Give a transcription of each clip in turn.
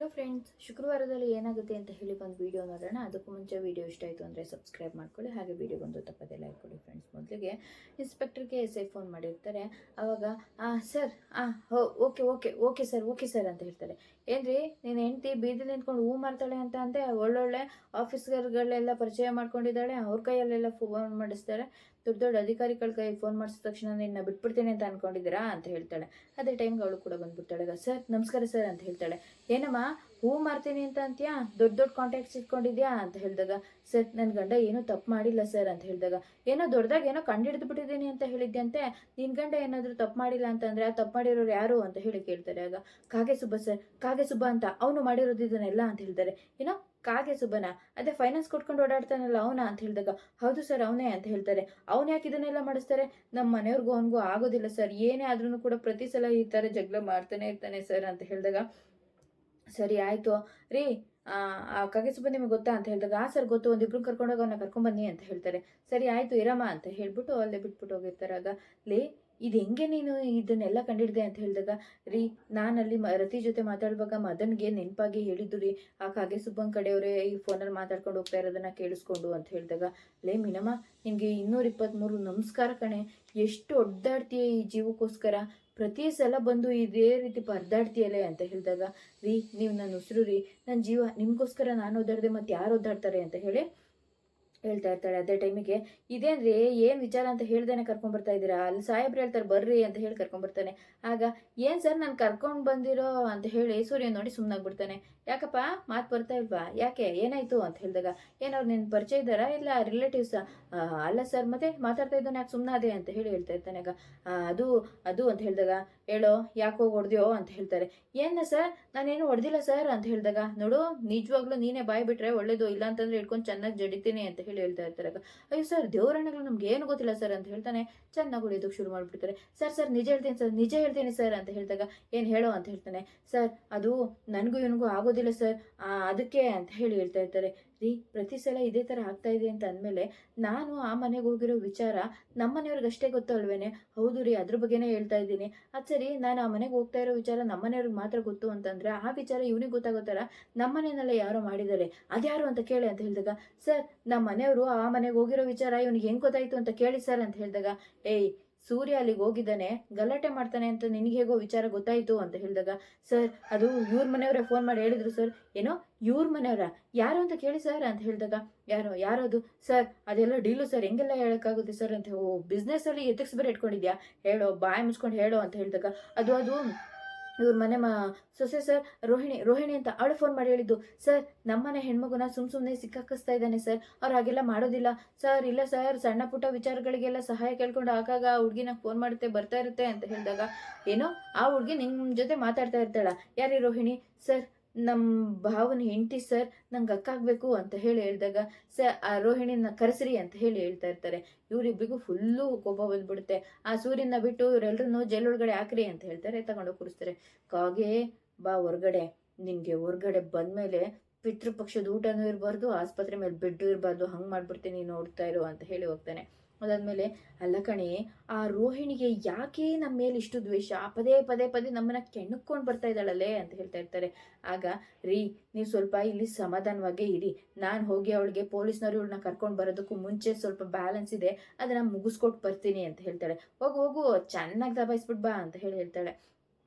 Hello friends, ಶುಕ್ರವಾರದಲ್ಲಿ ಏನಾಗುತ್ತೆ ಅಂತ ಹೇಳಿ ಒಂದು ವಿಡಿಯೋ ನೋಡೋಣ. ಅದಕ್ಕೂ ಮುಂಚೆ ವಿಡಿಯೋ ಇಷ್ಟ ಆಯಿತು ಅಂದರೆ ಸಬ್ಸ್ಕ್ರೈಬ್ ಮಾಡ್ಕೊಳ್ಳಿ, ಹಾಗೆ ವಿಡಿಯೋಗೊಂದು ತಪ್ಪದೆ ಲೈಕ್ ಕೊಡಿ ಫ್ರೆಂಡ್ಸ್. ಮೊದಲಿಗೆ ಇನ್ಸ್ಪೆಕ್ಟರ್ಗೆ ಎಸ್ ಐ ಫೋನ್ ಮಾಡಿರ್ತಾರೆ. ಆವಾಗ sir okay okay okay sir okay sir ಅಂತ ಹೇಳ್ತಾರೆ. ಏನ್ರಿ ನೀನು ಹೆಂಡ್ತಿ ಬೀದಿಲಿ ನಿಂತ್ಕೊಂಡು ಹೂ ಮಾರ್ತಾಳೆ ಅಂತ ಅಂತೆ, ಒಳ್ಳೊಳ್ಳೆ ಆಫೀಸರ್ಗಳೆಲ್ಲ ಪರಿಚಯ ಮಾಡ್ಕೊಂಡಿದ್ದಾಳೆ, ಅವ್ರ ಕೈಯಲ್ಲೆಲ್ಲ ಫೋನ್ ಮಾಡಿಸ್ತಾರೆ, ದೊಡ್ಡ ದೊಡ್ಡ ಅಧಿಕಾರಿಗಳ ಕೈ ಫೋನ್ ಮಾಡಿಸಿದ ತಕ್ಷಣ ನಿನ್ನ ಬಿಟ್ಬಿಡ್ತೀನಿ ಅಂತ ಅನ್ಕೊಂಡಿದ್ದೀರಾ ಅಂತ ಹೇಳ್ತಾಳೆ. ಅದೇ ಟೈಮ್ಗೆ ಅವಳು ಕೂಡ ಬಂದ್ಬಿಡ್ತಾಳೆ. ಸರ್ ನಮಸ್ಕಾರ ಸರ್ ಅಂತ ಹೇಳ್ತಾಳೆ. ಏನಮ್ಮ ಹೂ ಮಾರ್ತೀನಿ ಅಂತ ಅಂತೀಯಾ, ದೊಡ್ಡ ದೊಡ್ಡ ಕಾಂಟ್ಯಾಕ್ಟ್ಸ್ ಇಟ್ಕೊಂಡಿದ್ಯಾ ಅಂತ ಹೇಳಿದಾಗ, ಸರ್ ನನ್ನ ಗಂಡ ಏನೂ ತಪ್ಪು ಮಾಡಿಲ್ಲ ಸರ್ ಅಂತ ಹೇಳಿದಾಗ, ಏನೋ ದೊಡ್ಡದಾಗಿ ಏನೋ ಕಂಡಿಡ್ದು ಬಿಟ್ಟಿದ್ದೀನಿ ಅಂತ ಹೇಳಿದ್ದಂತೆ, ನಿನ್ನ ಗಂಡ ಏನಾದರೂ ತಪ್ಪು ಮಾಡಿಲ್ಲ ಅಂತಂದರೆ ಆ ತಪ್ಪು ಮಾಡಿರೋರು ಯಾರು ಅಂತ ಹೇಳಿ ಕೇಳ್ತಾರೆ. ಆಗ ಕಾಗೆ ಸುಬ್ಬ ಸರ್, ಕಾಗೆ ಸುಬ್ಬ ಅಂತ ಅವನು ಮಾಡಿರೋದು ಇದನ್ನೆಲ್ಲ ಅಂತ ಹೇಳ್ತಾರೆ. ಏನೋ ಕಾಗೆ ಸುಬ್ಬನ, ಅದೇ ಫೈನಾನ್ಸ್ ಕೊಟ್ಕೊಂಡು ಓಡಾಡ್ತಾನಲ್ಲ ಅವನ ಅಂತ ಹೇಳಿದಾಗ, ಹೌದು ಸರ್ ಅವನೇ ಅಂತ ಹೇಳ್ತಾರೆ. ಅವನು ಯಾಕೆ ಇದನ್ನೆಲ್ಲ ಮಾಡಿಸ್ತಾರೆ, ನಮ್ಮ ಮನೆಯವ್ರಿಗೂ ಅವನಿಗೂ ಆಗೋದಿಲ್ಲ ಸರ್, ಏನೇ ಆದ್ರೂ ಕೂಡ ಪ್ರತಿ ಸಲ ಈ ಥರ ಜಗಳ ಮಾಡ್ತಾನೆ ಇರ್ತಾನೆ ಸರ್ ಅಂತ ಹೇಳಿದಾಗ, ಸರಿ ಆಯಿತು ರೀ, ಆ ಕಗೆಸುಬ್ಬ ನಿಮಗೆ ಗೊತ್ತಾ ಅಂತ ಹೇಳಿದಾಗ, ಸರ್ ಗೊತ್ತು, ಒಂದಿಬ್ರು ಕರ್ಕೊಂಡೋಗಿ ಅವನ್ನ ಕರ್ಕೊಂಬನ್ನಿ ಅಂತ ಹೇಳ್ತಾರೆ. ಸರಿ ಆಯಿತು ಇರಮ್ಮ ಅಂತ ಹೇಳ್ಬಿಟ್ಟು ಅಲ್ಲೇ ಬಿಟ್ಬಿಟ್ಟು ಹೋಗಿರ್ತಾರೆ. ಆಗ ಲೇ ಇದು ಹೆಂಗೆ ನೀನು ಇದನ್ನೆಲ್ಲ ಕಂಡಿಡ್ದೆ ಅಂತ ಹೇಳಿದಾಗ, ರೀ ನಾನಲ್ಲಿ ರತಿ ಜೊತೆ ಮಾತಾಡುವಾಗ ಮದನ್ಗೆ ನೆನಪಾಗಿ ಹೇಳಿದ್ದು ರೀ, ಆ ಕಾಗೆಸುಬ್ಬನ ಕಡೆಯವರೇ ಈ ಫೋನಲ್ಲಿ ಮಾತಾಡ್ಕೊಂಡು ಹೋಗ್ತಾ ಇರೋದನ್ನ ಕೇಳಿಸ್ಕೊಂಡು ಅಂತ ಹೇಳಿದಾಗ, ಲೇ ಮೀನಮ್ಮ ನಿನಗೆ 223 ನಮಸ್ಕಾರ ಕಣೆ, ಎಷ್ಟು ಒದ್ದಾಡ್ತೀಯ ಈ ಜೀವಕ್ಕೋಸ್ಕರ, ಪ್ರತಿ ಸಲ ಬಂದು ಇದೇ ರೀತಿ ಪರದಾಡ್ತೀಯಲ್ಲೇ ಅಂತ ಹೇಳಿದಾಗ, ರೀ ನೀವು ನನ್ನ ಉಸಿರು ರೀ, ನನ್ನ ಜೀವ, ನಿಮಗೋಸ್ಕರ ನಾನು ಓದಾಡ್ದೆ ಮತ್ತೆ ಯಾರು ಓದಾಡ್ತಾರೆ ಅಂತ ಹೇಳಿ ಹೇಳ್ತಾ ಇರ್ತಾಳೆ. ಅದೇ ಟೈಮಿಗೆ, ಇದೇನ್ರಿ ಏನು ವಿಚಾರ ಅಂತ ಹೇಳ್ದೇನೆ ಕರ್ಕೊಂಡ್ಬರ್ತಾ ಇದ್ದೀರಾ, ಅಲ್ಲಿ ಸಾಹೇಬ್ರು ಹೇಳ್ತಾರೆ ಬರ್ರಿ ಅಂತ ಹೇಳಿ ಕರ್ಕೊಂಡ್ಬರ್ತಾನೆ. ಆಗ ಏನು ಸರ್ ನಾನು ಕರ್ಕೊಂಡು ಬಂದಿರೋ ಅಂತ ಹೇಳಿ ಸೂರ್ಯ ನೋಡಿ ಸುಮ್ಮನಾಗ್ಬಿಡ್ತಾನೆ. ಯಾಕಪ್ಪ ಮಾತು ಬರ್ತಾ ಇಲ್ವಾ, ಯಾಕೆ ಏನಾಯ್ತು ಅಂತ ಹೇಳಿದಾಗ, ಏನವ್ರು ನಿನ್ನ ಪರಿಚಯ ಇದ್ದಾರಾ ಇಲ್ಲ ರಿಲೇಟಿವ್ಸಾ, ಅಲ್ಲ ಸರ್ ಮತ್ತೆ ಮಾತಾಡ್ತಾ ಇದ್ದಾನೆ ಯಾಕೆ ಸುಮ್ಮನಾದೆ ಅಂತ ಹೇಳಿ ಹೇಳ್ತಾ ಇರ್ತಾನೆ. ಆಗ ಅದು ಅದು ಅಂತ ಹೇಳಿದಾಗ, ಹೇಳೋ ಯಾಕೋ ಹೊಡೆದ್ಯೋ ಅಂತ ಹೇಳ್ತಾರೆ. ಏನ ಸರ್ ನಾನೇನು ಹೊಡೆದಿಲ್ಲ ಸರ್ ಅಂತ ಹೇಳಿದಾಗ, ನೋಡು ನಿಜವಾಗ್ಲೂ ನೀನೇ ಬಾಯ್ ಬಿಟ್ರೆ ಒಳ್ಳೇದು, ಇಲ್ಲ ಅಂತಂದ್ರೆ ಇಟ್ಕೊಂಡು ಚೆನ್ನಾಗಿ ಜಡಿತೀನಿ ಅಂತ ಹೇಳಿ ಹೇಳ್ತಾ ಇರ್ತಾರೆ. ಅಯ್ಯೋ ಸರ್ ದೇವರಣ್ಣಗಳು ನಮ್ಗೆ ಏನು ಗೊತ್ತಿಲ್ಲ ಸರ್ ಅಂತ ಹೇಳ್ತಾನೆ. ಚೆನ್ನಾಗಿ ಹೊಡೆಯೋದಕ್ಕೆ ಶುರು ಮಾಡ್ಬಿಡ್ತಾರೆ. ಸರ್ ಸರ್ ನಿಜ ಹೇಳ್ತೀನಿ ಸರ್, ನಿಜ ಹೇಳ್ತೀನಿ ಸರ್ ಅಂತ ಹೇಳಿದಾಗ, ಏನು ಹೇಳೋ ಅಂತ ಹೇಳ್ತಾನೆ. ಸರ್ ಅದು ನನಗೂ ಇವನಿಗೂ ಆಗೋದಿಲ್ಲ ಸರ್, ಅದಕ್ಕೆ ಅಂತ ಹೇಳಿ ಹೇಳ್ತಾ ಇರ್ತಾರೆ. ರೀ ಪ್ರತಿ ಸಲ ಇದೇ ಥರ ಆಗ್ತಾ ಇದೆ ಅಂತ ಅಂದಮೇಲೆ ನಾನು ಆ ಮನೆಗೆ ಹೋಗಿರೋ ವಿಚಾರ ನಮ್ಮ ಮನೆಯವ್ರಿಗೆ ಅಷ್ಟೇ ಗೊತ್ತು ಅಲ್ವೇನೆ, ಹೌದು ರೀ ಅದ್ರ ಬಗ್ಗೆನೇ ಹೇಳ್ತಾ ಇದ್ದೀನಿ. ಅದು ಸರಿ ನಾನು ಆ ಮನೆಗೆ ಹೋಗ್ತಾ ಇರೋ ವಿಚಾರ ನಮ್ಮ ಮನೆಯವ್ರಿಗೆ ಮಾತ್ರ ಗೊತ್ತು ಅಂತಂದ್ರೆ ಆ ವಿಚಾರ ಇವನಿಗೆ ಗೊತ್ತಾಗೋ ಥರ ನಮ್ಮ ಮನೆಯಲ್ಲೇ ಯಾರೋ ಮಾಡಿದ್ದಾರೆ, ಅದ್ಯಾರು ಅಂತ ಕೇಳಿ ಅಂತ ಹೇಳಿದಾಗ, ಸರ್ ನಮ್ಮ ಮನೆಯವರು ಆ ಮನೆಗೆ ಹೋಗಿರೋ ವಿಚಾರ ಇವನಿಗೆ ಹೆಂಗೆ ಗೊತ್ತಾಯ್ತು ಅಂತ ಕೇಳಿ ಸರ್ ಅಂತ ಹೇಳಿದಾಗ, ಏಯ್ ಸೂರ್ಯ ಅಲ್ಲಿಗೆ ಹೋಗಿದ್ದಾನೆ, ಗಲಾಟೆ ಮಾಡ್ತಾನೆ ಅಂತ ನಿನಗೆ ಹೇಗೋ ವಿಚಾರ ಗೊತ್ತಾಯಿತು ಅಂತ ಹೇಳಿದಾಗ, ಸರ್ ಅದು ಇವ್ರ ಮನೆಯವರೇ ಫೋನ್ ಮಾಡಿ ಹೇಳಿದ್ರು ಸರ್. ಏನೋ ಇವ್ರ ಮನೆಯವರ, ಯಾರು ಅಂತ ಕೇಳಿ ಸರ್ ಅಂತ ಹೇಳಿದಾಗ, ಯಾರೋದು ಸರ್, ಅದೆಲ್ಲ ಡೀಲು ಸರ್, ಹೆಂಗೆಲ್ಲ ಹೇಳೋಕ್ಕಾಗುತ್ತೆ ಸರ್ ಅಂತ. ಓ ಬಿಸ್ನೆಸ್ಸಲ್ಲಿ ಎಥಿಕ್ಸ್ ಬೇರೆ ಇಟ್ಕೊಂಡಿದ್ಯಾ, ಹೇಳೋ ಬಾಯಿ ಮುಚ್ಕೊಂಡು ಹೇಳೋ ಅಂತ ಹೇಳಿದಾಗ, ಅದು ಇವ್ರ ಮನೆ ಸೊಸೆ ಸರ್, ರೋಹಿಣಿ ಅಂತ ಅವಳು ಫೋನ್ ಮಾಡಿ ಹೇಳಿದ್ದು ಸರ್, ನಮ್ಮನೆ ಹೆಣ್ಮಗುನ ಸುಮ್ಮನೆ ಸಿಕ್ಕಾಕಿಸ್ತಾ ಇದ್ದಾನೆ ಸರ್, ಅವ್ರು ಹಾಗೆಲ್ಲ ಮಾಡೋದಿಲ್ಲ ಸರ್, ಇಲ್ಲ ಸರ್ ಸಣ್ಣ ಪುಟ್ಟ ವಿಚಾರಗಳಿಗೆಲ್ಲ ಸಹಾಯ ಕೇಳ್ಕೊಂಡು ಆಗಾಗ ಆ ಹುಡುಗಿನ ಫೋನ್ ಮಾಡುತ್ತೆ ಬರ್ತಾ ಇರುತ್ತೆ ಅಂತ ಹೇಳಿದಾಗ, ಏನೋ ಆ ಹುಡುಗಿ ನಿಮ್ಮ ಜೊತೆ ಮಾತಾಡ್ತಾ ಇರ್ತಾಳ, ಯಾರೀ ರೋಹಿಣಿ, ಸರ್ ನಮ್ಮ ಭಾವನ ಹೆಂಡತಿ ಸರ್, ನಂಗೆ ಅಕ್ಕ ಆಗಬೇಕು ಅಂತ ಹೇಳಿ ಹೇಳಿದಾಗ, ಆ ರೋಹಿಣಿನ ಕರೆಸ್ರಿ ಅಂತ ಹೇಳಿ ಹೇಳ್ತಾ ಇರ್ತಾರೆ. ಇವರಿಬ್ರಿಗೂ ಫುಲ್ಲು ಕೋಪ ಬಂದ್ಬಿಡುತ್ತೆ. ಆ ಸೂರ್ಯನ ಬಿಟ್ಟು ಇವರೆಲ್ಲರೂ ಜೈಲ್ ಒಳಗಡೆ ಹಾಕ್ರಿ ಅಂತ ಹೇಳ್ತಾರೆ, ತಗೊಂಡೋಗಿ ಕೂರಿಸ್ತಾರೆ. ಕಾಗೆ ಬಾ ಹೊರ್ಗಡೆ, ನಿನಗೆ ಹೊರ್ಗಡೆ ಬಂದಮೇಲೆ ಪಿತೃಪಕ್ಷದ ಊಟನೂ ಇರಬಾರ್ದು, ಆಸ್ಪತ್ರೆ ಮೇಲೆ ಬೆಡ್ಡು ಇರಬಾರ್ದು, ಹಂಗೆ ಮಾಡ್ಬಿಡ್ತೀನಿ ನೋಡ್ತಾ ಇರು ಅಂತ ಹೇಳಿ ಹೋಗ್ತಾನೆ. ಅದಾದ್ಮೇಲೆ, ಅಲ್ಲ ಕಣೆ ಆ ರೋಹಿಣಿಗೆ ಯಾಕೆ ನಮ್ಮ ಮೇಲೆ ಇಷ್ಟು ದ್ವೇಷ, ಪದೇ ಪದೇ ಪದೇ ನಮ್ಮನ್ನ ಕೆಣಕ್ಕೊಂಡು ಬರ್ತಾ ಇದ್ದಾಳಲ್ಲೇ ಅಂತ ಹೇಳ್ತಾ ಇರ್ತಾರೆ. ಆಗ ರೀ ನೀವು ಸ್ವಲ್ಪ ಇಲ್ಲಿ ಸಮಾಧಾನವಾಗೇ ಇರಿ, ನಾನು ಹೋಗಿ ಅವಳಿಗೆ ಪೊಲೀಸ್ನವ್ರು ಇವಳನ್ನ ಕರ್ಕೊಂಡು ಬರೋದಕ್ಕೂ ಮುಂಚೆ ಸ್ವಲ್ಪ ಬ್ಯಾಲೆನ್ಸ್ ಇದೆ, ಅದನ್ನ ಮುಗಿಸ್ಕೊಟ್ಟು ಬರ್ತೀನಿ ಅಂತ ಹೇಳ್ತಾಳೆ. ಹೋಗು ಹೋಗು ಚೆನ್ನಾಗಿ ದಬಾಯಿಸ್ಬಿಟ್ ಬಾ ಅಂತ ಹೇಳಿ ಹೇಳ್ತಾಳೆ.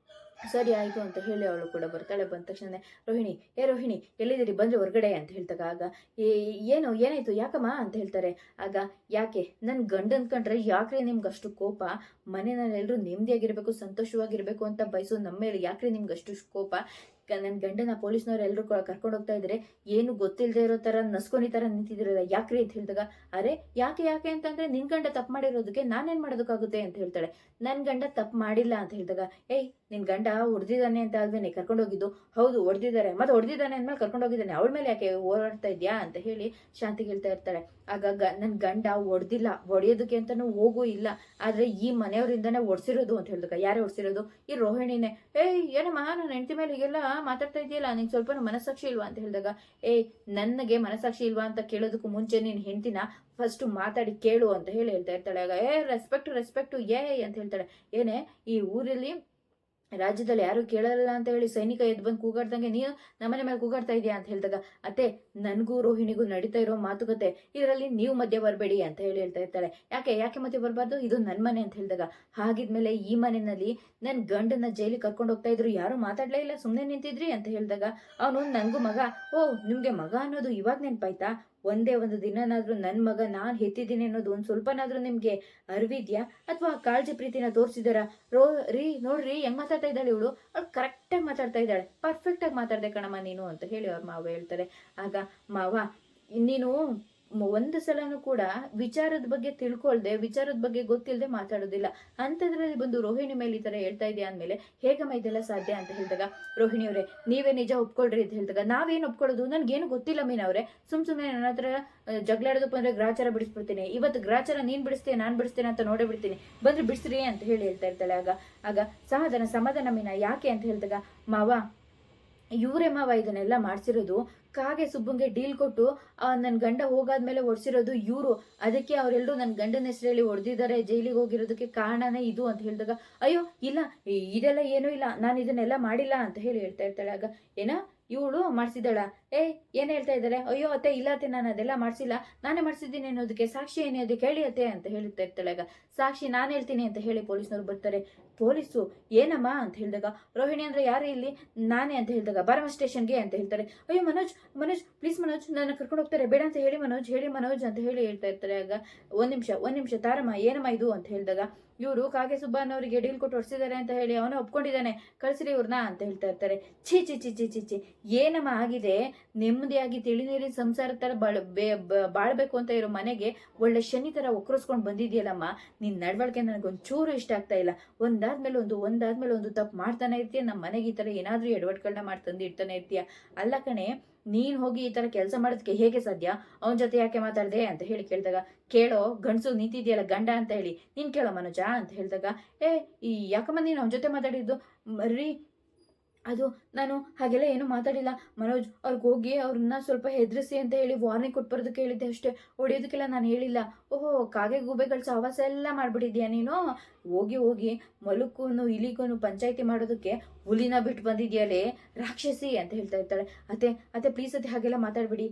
ಸರಿ ಆಯಿತು ಅಂತ ಹೇಳಿ ಅವಳು ಕೂಡ ಬರ್ತಾಳೆ. ಬಂದ ತಕ್ಷಣ ರೋಹಿಣಿ ಎಲ್ಲಿದ್ದೀರಿ, ಬಂದರೆ ಹೊರಗಡೆ ಅಂತ ಹೇಳ್ತಾಗ, ಆಗ ಏನಾಯ್ತು ಯಾಕಮ್ಮ ಅಂತ ಹೇಳ್ತಾರೆ. ಆಗ ಯಾಕೆ ನನ್ನ ಗಂಡ ಅಂದ್ಕೊಂಡ್ರೆ ಯಾಕ್ರೆ ನಿಮ್ಗೆ ಅಷ್ಟು ಕೋಪ, ಮನೆಯಲ್ಲಿ ಎಲ್ಲರೂ ನೆಮ್ಮದಿಯಾಗಿರ್ಬೇಕು ಸಂತೋಷವಾಗಿರ್ಬೇಕು ಅಂತ ಬಯಸೋ ನಮ್ಮ ಮೇಲೆ ಯಾಕ್ರೆ ನಿಮ್ಗೆ ಅಷ್ಟು ಕೋಪ, ನನ್ನ ಗಂಡನ ಪೊಲೀಸ್ನವ್ರು ಎಲ್ಲರೂ ಕರ್ಕೊಂಡು ಹೋಗ್ತಾ ಇದ್ದಾರೆ, ಏನು ಗೊತ್ತಿಲ್ಲದೆ ಇರೋ ಥರ ನಸ್ಕೊನಿ ಥರ ನಿಂತಿದ್ದೀರಲ್ಲ ಯಾಕ್ರಿ ಅಂತ ಹೇಳಿದಾಗ, ಅರೆ ಯಾಕೆ ಅಂತಂದರೆ ನಿನ್ನ ಗಂಡ ತಪ್ಪು ಮಾಡಿರೋದಕ್ಕೆ ನಾನೇನು ಮಾಡೋದಕ್ಕಾಗುತ್ತೆ ಅಂತ ಹೇಳ್ತಾಳೆ. ನನ್ನ ಗಂಡ ತಪ್ಪು ಮಾಡಿಲ್ಲ ಅಂತ ಹೇಳಿದಾಗ, ಏಯ್ ನಿನ್ನ ಗಂಡ ಹೊಡೆದಿದ್ದಾನೆ ಅಂತ ಅಲ್ವೇನೆ ಕರ್ಕೊಂಡೋಗಿದ್ದು, ಹೌದು ಹೊಡೆದಿದ್ದಾರೆ, ಮತ್ತೆ ಹೊಡೆದಿದ್ದಾನೆ ಅಂದಮೇಲೆ ಕರ್ಕೊಂಡೋಗಿದ್ದಾನೆ, ಅವಳ ಮೇಲೆ ಯಾಕೆ ಓಡಾಡ್ತಾ ಇದೆಯಾ ಅಂತ ಹೇಳಿ ಶಾಂತಿಗೆ ಹೇಳ್ತಾ ಇರ್ತಾಳೆ. ಆಗ ನನ್ನ ಗಂಡ ಹೊಡೆದಿಲ್ಲ, ಹೊಡೆಯೋದಕ್ಕೆ ಅಂತಲೂ ಹೋಗೂ ಇಲ್ಲ, ಆದರೆ ಈ ಮನೆಯವರಿಂದನೇ ಹೊಡ್ಸಿರೋದು ಅಂತ ಹೇಳಿದಾಗ, ಯಾರೇ ಹೊಡ್ಸಿರೋದು, ಈ ರೋಹಿಣಿನೇ. ಏಯ್ ಏನಮ್ಮ ನನ್ನ ಹೆಂಡತಿ ಮೇಲೆ ಹೀಗೆಲ್ಲ ಮಾತಾಡ್ತಾ ಇದೆಯಲ್ಲ, ನಿಂಗೆ ಸ್ವಲ್ಪ ಮನಸ್ಸಾಕ್ಷಿ ಇಲ್ವಾ ಅಂತ ಹೇಳಿದಾಗ, ಏಯ್ ನನಗೆ ಮನಸ್ಸಾಕ್ಷಿ ಇಲ್ವಾ ಅಂತ ಕೇಳೋದಕ್ಕೂ ಮುಂಚೆ ನೀನು ಹೆಂಡ್ತಿನ ಫಸ್ಟ್ ಮಾತಾಡಿ ಕೇಳು ಅಂತ ಹೇಳಿ ಹೇಳ್ತಾ ಇರ್ತಾಳೆ. ಆಗ ರೆಸ್ಪೆಕ್ಟು ಅಂತ ಹೇಳ್ತಾಳೆ. ಏನೇ ಈ ಊರಲ್ಲಿ ರಾಜ್ಯದಲ್ಲಿ ಯಾರು ಕೇಳಲ್ಲ ಅಂತ ಹೇಳಿ ಸೈನಿಕ ಎದ್ದು ಬಂದು ಕೂಗಾಡ್ದಂಗೆ ನೀನು ನಮ್ಮನೆ ಮೇಲೆ ಕೂಗಾಡ್ತಾ ಇದೆಯಾ ಅಂತ ಹೇಳಿದಾಗ, ಅತ್ತೆ ನನ್ಗೂ ರೋಹಿಣಿಗೂ ನಡೀತಾ ಇರೋ ಮಾತುಕತೆ, ಇದರಲ್ಲಿ ನೀವು ಮಧ್ಯೆ ಬರಬೇಡಿ ಅಂತ ಹೇಳ್ತಾ ಇರ್ತಾಳೆ. ಯಾಕೆ ಯಾಕೆ ಮಧ್ಯೆ ಬರಬಾರ್ದು, ಇದು ನನ್ನ ಮನೆ ಅಂತ ಹೇಳಿದಾಗ, ಹಾಗಿದ್ಮೇಲೆ ಈ ಮನೆಯಲ್ಲಿ ನನ್ನ ಗಂಡನ ಜೈಲಿಗೆ ಕರ್ಕೊಂಡು ಹೋಗ್ತಾ ಇದ್ರು, ಯಾರು ಮಾತಾಡ್ಲೇ ಇಲ್ಲ, ಸುಮ್ಮನೆ ನಿಂತಿದ್ರಿ ಅಂತ ಹೇಳಿದಾಗ, ಅವನು ನನ್ಗೂ ಮಗ, ಓ ನಿಮ್ಗೆ ಮಗ ಅನ್ನೋದು ಇವಾಗ ನೆನ್ಪಾಯ್ತಾ, ಒಂದೇ ಒಂದು ದಿನನಾದ್ರೂ ನನ್ನ ಮಗ ನಾನು ಹೆತ್ತಿದ್ದೀನಿ ಅನ್ನೋದು ಒಂದು ಸ್ವಲ್ಪನಾದ್ರೂ ನಿಮ್ಗೆ ಅರಿವಿದ್ಯಾ, ಅಥವಾ ಕಾಳಜಿ ಪ್ರೀತಿನ ತೋರಿಸಿದಾರ? ನೋಡ್ರಿ ಹೆಂಗ್ ಮಾತಾಡ್ತಾ ಇದ್ದಾಳೆ ಇವಳು, ಅವಳು ಕರೆಕ್ಟಾಗಿ ಮಾತಾಡ್ತಾ ಇದ್ದಾಳೆ, ಪರ್ಫೆಕ್ಟಾಗಿ ಮಾತಾಡ್ದೆ ಕಣಮ್ಮ ನೀನು ಅಂತ ಹೇಳಿ ಅವ್ರ ಮಾವ ಹೇಳ್ತಾರೆ. ಆಗ ಮಾವ, ನೀನು ಒಂದು ಸಲನೂ ಕೂಡ ವಿಚಾರದ ಬಗ್ಗೆ ತಿಳ್ಕೊಳ್ದೆ, ವಿಚಾರದ ಬಗ್ಗೆ ಗೊತ್ತಿಲ್ಲದೆ ಮಾತಾಡೋದಿಲ್ಲ, ಅಂಥದ್ರಲ್ಲಿ ಬಂದು ರೋಹಿಣಿ ಮೇಲೆ ಈ ಥರ ಹೇಳ್ತಾ ಇದೆಯಾ ಅಂದಮೇಲೆ ಹೇಗಮ್ಮ ಇದೆಲ್ಲ ಸಾಧ್ಯ ಅಂತ ಹೇಳಿದಾಗ, ರೋಹಿಣಿ ಅವರೇ ನೀವೇ ನಿಜ ಒಪ್ಕೊಳ್ರಿ ಅಂತ ಹೇಳಿದಾಗ, ನಾವೇನು ಒಪ್ಕೊಳ್ಳೋದು, ನನಗೇನು ಗೊತ್ತಿಲ್ಲ ಮೀನವ್ರೆ, ಸುಮ್ಮನೆ ನನ್ನ ಹತ್ರ ಜಗಳಾಡೋದಕ್ಕೆ ಬಂದರೆ ಗ್ರಾಚಾರ ಬಿಡಿಸ್ಬಿಡ್ತೀನಿ, ಇವತ್ತು ಗ್ರಾಚಾರ ನೀನು ಬಿಡಿಸ್ತೇನೆ ನಾನು ಬಿಡಿಸ್ತೇನೆ ಅಂತ ನೋಡೇ ಬಿಡ್ತೀನಿ, ಬಂದ್ರೆ ಬಿಡಿಸ್ರಿ ಅಂತ ಹೇಳಿ ಹೇಳ್ತಾ ಇರ್ತಾಳೆ. ಆಗ ಸಮಾಧಾನ ಮೀನಾ, ಯಾಕೆ ಅಂತ ಹೇಳಿದಾಗ, ಮಾವ ಇವರೇ ಮಾವ ಇದನ್ನೆಲ್ಲ ಮಾಡ್ಸಿರೋದು, ಕಾಗೆ ಸುಬ್ಬಂಗೆ ಡೀಲ್ ಕೊಟ್ಟು ನನ್ನ ಗಂಡ ಹೋಗಾದ್ಮೇಲೆ ಹೊಡ್ಸಿರೋದು ಇವರು, ಅದಕ್ಕೆ ಅವರೆಲ್ಲರೂ ನನ್ನ ಗಂಡನ ಹೆಸರಲ್ಲಿ ಹೊಡೆದಿದ್ದಾರೆ, ಜೈಲಿಗೆ ಹೋಗಿರೋದಕ್ಕೆ ಕಾರಣನೇ ಇದು ಅಂತ ಹೇಳಿದಾಗ, ಅಯ್ಯೋ ಇಲ್ಲ ಇದೆಲ್ಲ ಏನೂ ಇಲ್ಲ, ನಾನು ಇದನ್ನೆಲ್ಲ ಮಾಡಿಲ್ಲ ಅಂತ ಹೇಳಿ ಹೇಳ್ತಾ ಇರ್ತಾಳೆ. ಆಗ ಏನ ಇವಳು ಮಾಡಿಸಿದಳ, ಏನ್ ಹೇಳ್ತಾ ಇದ್ದಾರೆ, ಅಯ್ಯೋ ಅತ್ತೆ ಇಲ್ಲ ಅತ್ತೆ ನಾನು ಅದೆಲ್ಲ ಮಾಡಿಸಿಲ್ಲ, ನಾನೇ ಮಾಡಿಸಿದ್ದೀನಿ ಅನ್ನೋದಕ್ಕೆ ಸಾಕ್ಷಿ ಏನೇ ಅದಕ್ಕೆ ಹೇಳಿ ಅತ್ತೆ ಅಂತ ಹೇಳ್ತಾ ಇರ್ತಾಳೆ. ಆಗ ಸಾಕ್ಷಿ ನಾನು ಹೇಳ್ತೀನಿ ಅಂತ ಹೇಳಿ ಪೊಲೀಸ್ನವ್ರು ಬರ್ತಾರೆ. ಪೊಲೀಸು ಏನಮ್ಮ ಅಂತ ಹೇಳಿದಾಗ, ರೋಹಿಣಿ ಅಂದ್ರೆ ಯಾರು ಇಲ್ಲಿ, ನಾನೇ ಅಂತ ಹೇಳಿದಾಗ, ಬರಮ ಸ್ಟೇಷನ್ಗೆ ಅಂತ ಹೇಳ್ತಾರೆ. ಅಯ್ಯೋ ಮನೋಜ್ ಪ್ಲೀಸ್ ಮನೋಜ್ ನನ್ನ ಕರ್ಕೊಂಡು ಹೋಗ್ತಾರೆ, ಬೇಡ ಅಂತ ಹೇಳಿ ಮನೋಜ್ ಅಂತ ಹೇಳಿ ಹೇಳ್ತಾ ಇರ್ತಾರೆ. ಆಗ ಒಂದ್ ನಿಮಿಷ ತಾರಮ್ಮ ಏನಮ್ಮ ಇದು ಅಂತ ಹೇಳಿದಾಗ, ಇವರು ಕಾಗೆ ಸುಬ್ಬನವರಿಗೆ ಡೀಲ್ ಕೊಟ್ಟು ಹೊಡ್ಸಿದ್ದಾರೆ ಅಂತ ಹೇಳಿ ಅವನ ಒಪ್ಕೊಂಡಿದ್ದಾನೆ, ಕಳ್ಸಿರಿ ಇವ್ರನ್ನ ಅಂತ ಹೇಳ್ತಾ ಇರ್ತಾರೆ. ಛೀ ಚಿ ಚಿ ಚಿ ಚಿ ಚಿ ಏನಮ್ಮ ಆಗಿದೆ, ನೆಮ್ಮದಿಯಾಗಿ ತಿಳಿನೀರಿನ ಸಂಸಾರ ತರ ಬಾಳ್ಬೇಕು ಅಂತ ಇರೋ ಮನೆಗೆ ಒಳ್ಳೆ ಶನಿ ತರ ಒಕ್ಕರಿಸ್ಕೊಂಡು ಬಂದಿದ್ಯಲ್ಲಮ್ಮ, ನಿನ್ ನಡವಳಿಕೆ ನನಗೊಂಚೂರು ಇಷ್ಟ ಆಗ್ತಾ ಇಲ್ಲ, ಒಂದಾದ್ಮೇಲೆ ಒಂದು ತಪ್ಪು ಮಾಡ್ತಾನೆ ಇರ್ತೀಯ, ನಮ್ಮ ಮನೆಗೆ ಈ ತರ ಏನಾದ್ರೂ ಎಡವಟ್ಗಳನ್ನ ಮಾಡ್ತಂದು ಇಡ್ತಾನೆ ಇರ್ತೀಯ, ಅಲ್ಲ ಕಣೆ ನೀನ್ ಹೋಗಿ ಈ ತರ ಕೆಲಸ ಮಾಡೋದಕ್ಕೆ ಹೇಗೆ ಸಾಧ್ಯ, ಅವನ ಜೊತೆ ಯಾಕೆ ಮಾತಾಡ್ದೆ ಅಂತ ಹೇಳಿ ಕೇಳಿದಾಗ, ಕೇಳೋ ಗಂಡಸು ನಿಂತಿದ್ಯಲ್ಲ ಗಂಡ ಅಂತ ಹೇಳಿ, ನೀನ್ ಕೇಳೋ ಮನೋಜ ಅಂತ ಹೇಳಿದಾಗ, ಈ ಯಾಕಮ್ಮ ನೀನು ಅವನ ಜೊತೆ ಮಾತಾಡಿದ್ದು, ಮರ್ರಿ ಅದು ನಾನು ಹಾಗೆಲ್ಲ ಏನು ಮಾತಾಡಿಲ್ಲ ಮನೋಜ್, ಅವ್ರಿಗೆ ಹೋಗಿ ಅವ್ರನ್ನ ಸ್ವಲ್ಪ ಹೆದರಿಸಿ ಅಂತ ಹೇಳಿ ವಾರ್ನಿಂಗ್ ಕೊಟ್ಟು ಬರೋದಕ್ಕೆ ಹೇಳಿದ್ದೆ ಅಷ್ಟೇ, ಹೊಡೆಯೋದಕ್ಕೆಲ್ಲ ನಾನು ಹೇಳಿಲ್ಲ. ಓಹೋ ಕಾಗೆ ಗೂಬೆಗಳ ಸಹವಾಸ ಎಲ್ಲ ಮಾಡ್ಬಿಟ್ಟಿದ್ಯಾ ನೀನು, ಹೋಗಿ ಮಲಕ್ಕೂನು ಇಲಿಗೂ ಪಂಚಾಯಿತಿ ಮಾಡೋದಕ್ಕೆ ಹುಲಿನ ಬಿಟ್ಟು ಬಂದಿದ್ಯಾಲೇ ರಾಕ್ಷಸಿ ಅಂತ ಹೇಳ್ತಾ ಇರ್ತಾಳೆ. ಅತ್ತೆ ಪ್ಲೀಸ್ ಅತ್ತೆ ಹಾಗೆಲ್ಲ ಮಾತಾಡ್ಬಿಡಿ,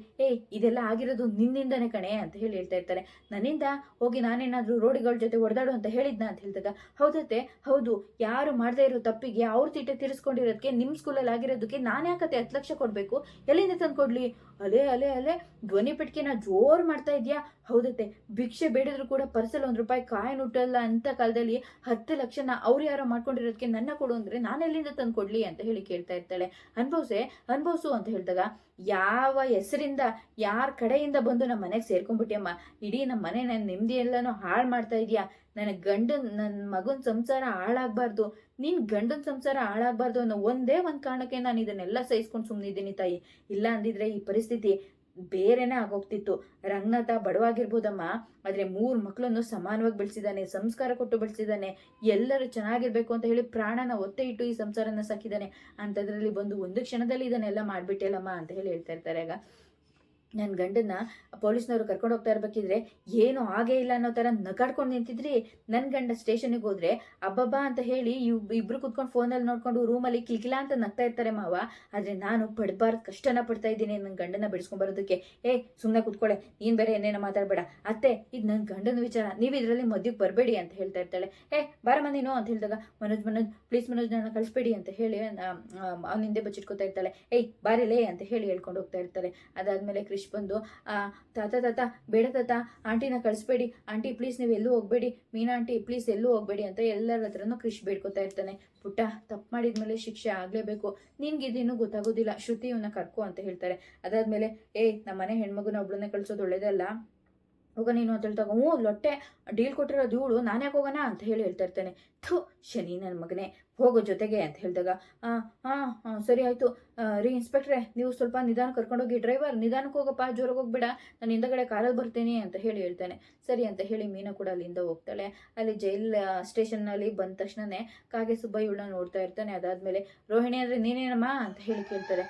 ಇದೆಲ್ಲ ಆಗಿರೋದು ನಿನ್ನಿಂದನೇ ಕಣೆ ಅಂತ ಹೇಳಿ ಹೇಳ್ತಾ ಇರ್ತಾರೆ. ನನ್ನಿಂದ ಹೋಗಿ ನಾನೇನಾದ್ರೂ ರೋಡಿಗಳ ಜೊತೆ ಹೊಡೆದಾಡು ಅಂತ ಹೇಳಿದ್ನ ಅಂತ ಹೇಳಿದಾಗ, ಹೌದತ್ತೆ ಹೌದು, ಯಾರು ಮಾಡದೇ ಇರೋ ತಪ್ಪಿಗೆ ಅವ್ರ ತಿಟ್ಟೆ ತೀರಿಸ್ಕೊಂಡಿರೋದಕ್ಕೆ ನಿಮ್ಮ ಸ್ಕೂಲಲ್ಲಿ ಆಗಿರೋದಕ್ಕೆ ನಾನು ಯಾಕತ್ತೆ 10 ಲಕ್ಷ ಕೊಡಬೇಕು, ಎಲ್ಲಿಂದ ತಂದು ಕೊಡ್ಲಿ, ಅಲೆ ಧ್ವನಿ ಪೆಟ್ಟಿಗೆನ ಜೋರ್ ಮಾಡ್ತಾ ಇದ್ಯಾ, ಹೌದತ್ತೆ ಭಿಕ್ಷೆ ಬೇಡಿದ್ರು ಕೂಡ ಪರ್ಸಲ್ ₹1 ಕಾಯಿನ್ ಹುಟ್ಟಲ್ಲ ಅಂತ ಕಾಲದಲ್ಲಿ 10 ಲಕ್ಷನ ಅವ್ರು ಯಾರೋ ಮಾಡ್ಕೊಂಡಿರೋದಕ್ಕೆ ನನ್ನ ಕೊಡು ಅಂದ್ರೆ ನಾನು ಎಲ್ಲಿಂದ ತಂದು ಕೊಡ್ಲಿ ಅಂತ ಹೇಳಿ ಕೇಳ್ತಾ ಇರ್ತಾಳೆ. ಅನ್ಭವ್ಸು ಅಂತ ಹೇಳಿದಾಗ, ಯಾವ ಹೆಸರಿಂದ ಯಾರ ಕಡೆಯಿಂದ ಬಂದು ನಮ್ಮ ಮನೆಗೆ ಸೇರ್ಕೊಂಡ್ಬಿಟ್ಟಿಯಮ್ಮ, ಇಡೀ ನಮ್ಮ ಮನೆ ನನ್ನ ನೆಮ್ಮದಿ ಎಲ್ಲಾನು ಹಾಳು ಮಾಡ್ತಾ ಇದೀಯಾ, ನನ್ನ ಮಗನ ಸಂಸಾರ ಹಾಳಾಗ್ಬಾರ್ದು, ನಿನ್ ಗಂಡನ ಸಂಸಾರ ಹಾಳಾಗ್ಬಾರ್ದು ಅನ್ನೋ ಒಂದೇ ಒಂದು ಕಾರಣಕ್ಕೆ ನಾನು ಇದನ್ನೆಲ್ಲ ಸಹಿಸ್ಕೊಂಡು ಸುಮ್ಮನಿದ್ದೀನಿ ತಾಯಿ, ಇಲ್ಲ ಅಂದಿದ್ರೆ ಈ ಪರಿಸ್ಥಿತಿ ಬೇರೆನೇ ಆಗೋಗ್ತಿತ್ತು. ರಂಗನಾಥ ಬಡವಾಗಿರ್ಬೋದಮ್ಮ, ಆದ್ರೆ 3 ಮಕ್ಕಳನ್ನು ಸಮಾನವಾಗಿ ಬೆಳೆಸಿದ್ದಾನೆ, ಸಂಸ್ಕಾರ ಕೊಟ್ಟು ಬೆಳೆಸಿದ್ದಾನೆ, ಎಲ್ಲರೂ ಚೆನ್ನಾಗಿರ್ಬೇಕು ಅಂತ ಹೇಳಿ ಪ್ರಾಣನ ಒತ್ತೆ ಇಟ್ಟು ಈ ಸಂಸಾರನ ಸಾಕಿದ್ದಾನೆ, ಅಂಥದ್ರಲ್ಲಿ ಬಂದು ಒಂದು ಕ್ಷಣದಲ್ಲಿ ಇದನ್ನೆಲ್ಲ ಮಾಡ್ಬಿಟ್ಟೆಲ್ಲಮ್ಮ ಅಂತ ಹೇಳಿ ಹೇಳ್ತಾ ಇರ್ತಾರೆ. ಆಗ ನನ್ನ ಗಂಡನ್ನ ಪೊಲೀಸ್ನವರು ಕರ್ಕೊಂಡು ಹೋಗ್ತಾ ಇರ್ಬೇಕಿದ್ರೆ ಏನು ಆಗೇ ಇಲ್ಲ ಅನ್ನೋ ಥರ ನಗಾಡ್ಕೊಂಡು ನಿಂತಿದ್ರಿ, ನನ್ನ ಗಂಡ ಸ್ಟೇಷನಿಗೆ ಹೋದ್ರೆ ಅಬ್ಬಬ್ಬಾ ಅಂತ ಹೇಳಿ ಇಬ್ರು ಕುತ್ಕೊಂಡು ಫೋನಲ್ಲಿ ನೋಡ್ಕೊಂಡು ರೂಮಲ್ಲಿ ಕಿಲ್ಕಿಲಾ ಅಂತ ನಗ್ತಾ ಇರ್ತಾರೆ ಮಾವ, ಆದರೆ ನಾನು ಪಡ್ಬಾರ್ದು ಕಷ್ಟನ ಪಡ್ತಾ ಇದ್ದೀನಿ ನನ್ನ ಗಂಡನ ಬಿಡಿಸ್ಕೊಂಬರೋದಕ್ಕೆ. ಸುಮ್ಮನೆ ಕುತ್ಕೊಳ್ಳೆ, ನೀನು ಬೇರೆ ಏನೇನೋ ಮಾತಾಡಬೇಡ ಅತ್ತೆ, ಇದು ನನ್ನ ಗಂಡನ ವಿಚಾರ, ನೀವು ಇದರಲ್ಲಿ ಮಧ್ಯಕ್ಕೆ ಬರಬೇಡಿ ಅಂತ ಹೇಳ್ತಾ ಇರ್ತಾಳೆ. ಬಾರಮ್ಮ ನೀನು ಅಂತ ಹೇಳಿದಾಗ, ಮನೋಜ್ ಪ್ಲೀಸ್ ಮನೋಜ್ ನನ್ನ ಕಳಿಸ್ಬೇಡಿ ಅಂತ ಹೇಳಿ ಅವನಿಂದೆ ಬಚ್ಚಿಟ್ಕೋತಾ ಇರ್ತಾಳೆ. ಬಾರಿಲೇ ಅಂತ ಹೇಳಿ ಹೇಳ್ಕೊಂಡು ಹೋಗ್ತಾ ಇರ್ತಾರೆ. ಅದಾದ್ಮೇಲೆ ಬಂದು ತಾತ ಬೇಡ ತಾತ, ಆಂಟಿನ ಕಳಿಸ್ಬೇಡಿ, ಆಂಟಿ ಪ್ಲೀಸ್ ನೀವು ಎಲ್ಲೂ ಹೋಗ್ಬೇಡಿ, ಮೀನಾ ಆಂಟಿ ಪ್ಲೀಸ್ ಎಲ್ಲೂ ಹೋಗ್ಬೇಡಿ ಅಂತ ಎಲ್ಲರ ಹತ್ರನೂ ಕ್ರಿಶ್ ಬೇಡ್ಕೊತಾ ಇರ್ತಾನೆ. ಪುಟ್ಟ ತಪ್ಪು ಮಾಡಿದ್ಮೇಲೆ ಶಿಕ್ಷೆ ಆಗ್ಲೇಬೇಕು, ನಿನ್ಗೆ ಇದೇನು ಗೊತ್ತಾಗೋದಿಲ್ಲ, ಶ್ರುತಿ ಇವನ್ನ ಕರ್ಕೊ ಅಂತ ಹೇಳ್ತಾರೆ. ಅದಾದ್ಮೇಲೆ ನಮ್ಮ ಮನೆ ಹೆಣ್ಮಗುನ ಒಬ್ಳನ್ನೇ ಕಳ್ಸೋದು ಒಳ್ಳೇದಲ್ಲ, ಹೋಗ ನೀನು ಅಂತ ಹೇಳ್ತಾಗ, ಲೊಟ್ಟೆ ಡೀಲ್ ಕೊಟ್ಟಿರೋದು ಇವಳು, ನಾನು ಯಾಕೆ ಹೋಗೋಣ ಅಂತ ಹೇಳಿ ಹೇಳ್ತಾ ಇರ್ತಾನೆ. ಶನಿ ನನ್ನ ಮಗನೇ ಹೋಗೋ ಜೊತೆಗೆ ಅಂತ ಹೇಳಿದಾಗ, ಸರಿ ಆಯಿತು ರೀ ಇನ್ಸ್ಪೆಕ್ಟ್ರೆ, ನೀವು ಸ್ವಲ್ಪ ನಿಧಾನ ಕರ್ಕೊಂಡೋಗಿ, ಡ್ರೈವರ್ ನಿಧಾನಕ್ಕೆ ಹೋಗಪ್ಪ, ಜೋರಾಗಿ ಹೋಗ್ಬೇಡ, ನಾನು ಹಿಂದಗಡೆ ಕಾರಲ್ಲಿ ಬರ್ತೀನಿ ಅಂತ ಹೇಳಿ ಹೇಳ್ತಾನೆ. ಸರಿ ಅಂತ ಹೇಳಿ ಮೀನಾ ಕೂಡ ಅಲ್ಲಿಂದ ಹೋಗ್ತಾಳೆ. ಅಲ್ಲಿ ಜೈಲ್ ಸ್ಟೇಷನ್ನಲ್ಲಿ ಬಂದ ತಕ್ಷಣನೇ ಕಾಗೆ ಸುಬ್ಬ ಇವಳನ್ನ ನೋಡ್ತಾ ಇರ್ತಾನೆ. ಅದಾದಮೇಲೆ ರೋಹಿಣಿ ಅಂದರೆ ನೀನೇನಮ್ಮ ಅಂತ ಹೇಳಿ ಕೇಳ್ತಾರೆ.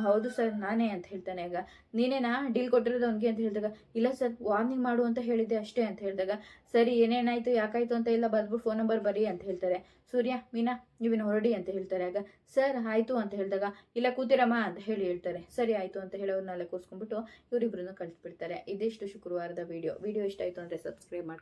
ಹೌದು ಸರ್ ನಾನೇ ಅಂತ ಹೇಳ್ತಾನೆ. ಆಗ ನೀನೇನಾ ಡೀಲ್ ಕೊಟ್ಟಿರೋದು ಅವನಿಗೆ ಅಂತ ಹೇಳಿದಾಗ, ಇಲ್ಲ ಸರ್ ವಾರ್ನಿಂಗ್ ಮಾಡು ಅಂತ ಹೇಳಿದ್ದೆ ಅಷ್ಟೇ ಅಂತ ಹೇಳಿದಾಗ, ಸರಿ ಏನೇನಾಯಿತು ಯಾಕಾಯಿತು ಅಂತ ಎಲ್ಲ ಬರ್ಬಿಟ್ಟು ಫೋನ್ ನಂಬರ್ ಬರೀ ಅಂತ ಅಂತ ಹೇಳ್ತಾರೆ. ಸೂರ್ಯ ಮೀನಾ ನೀವಿನ್ನು ಹೊರಡಿ ಅಂತ ಹೇಳ್ತಾರೆ. ಆಗ ಸರ್ ಆಯಿತು ಅಂತ ಹೇಳಿದಾಗ ಇಲ್ಲ ಕೂತಿರಮ್ಮ ಅಂತ ಹೇಳ್ತಾರೆ. ಸರಿ ಆಯಿತು ಅಂತ ಹೇಳೋರ್ನೆಲ್ಲ ಕೂರಿಸ್ಕೊಂಡ್ಬಿಟ್ಟು ಇವರಿಬ್ಬರನ್ನು ಕಳಿಸ್ಬಿಡ್ತಾರೆ. ಇದಿಷ್ಟು ಶುಕ್ರವಾರದ ವಿಡಿಯೋ ಇಷ್ಟ ಆಯಿತು ಅಂದರೆ ಸಬ್ಸ್ಕ್ರೈಬ್ ಮಾಡ್ಕೊಂಡು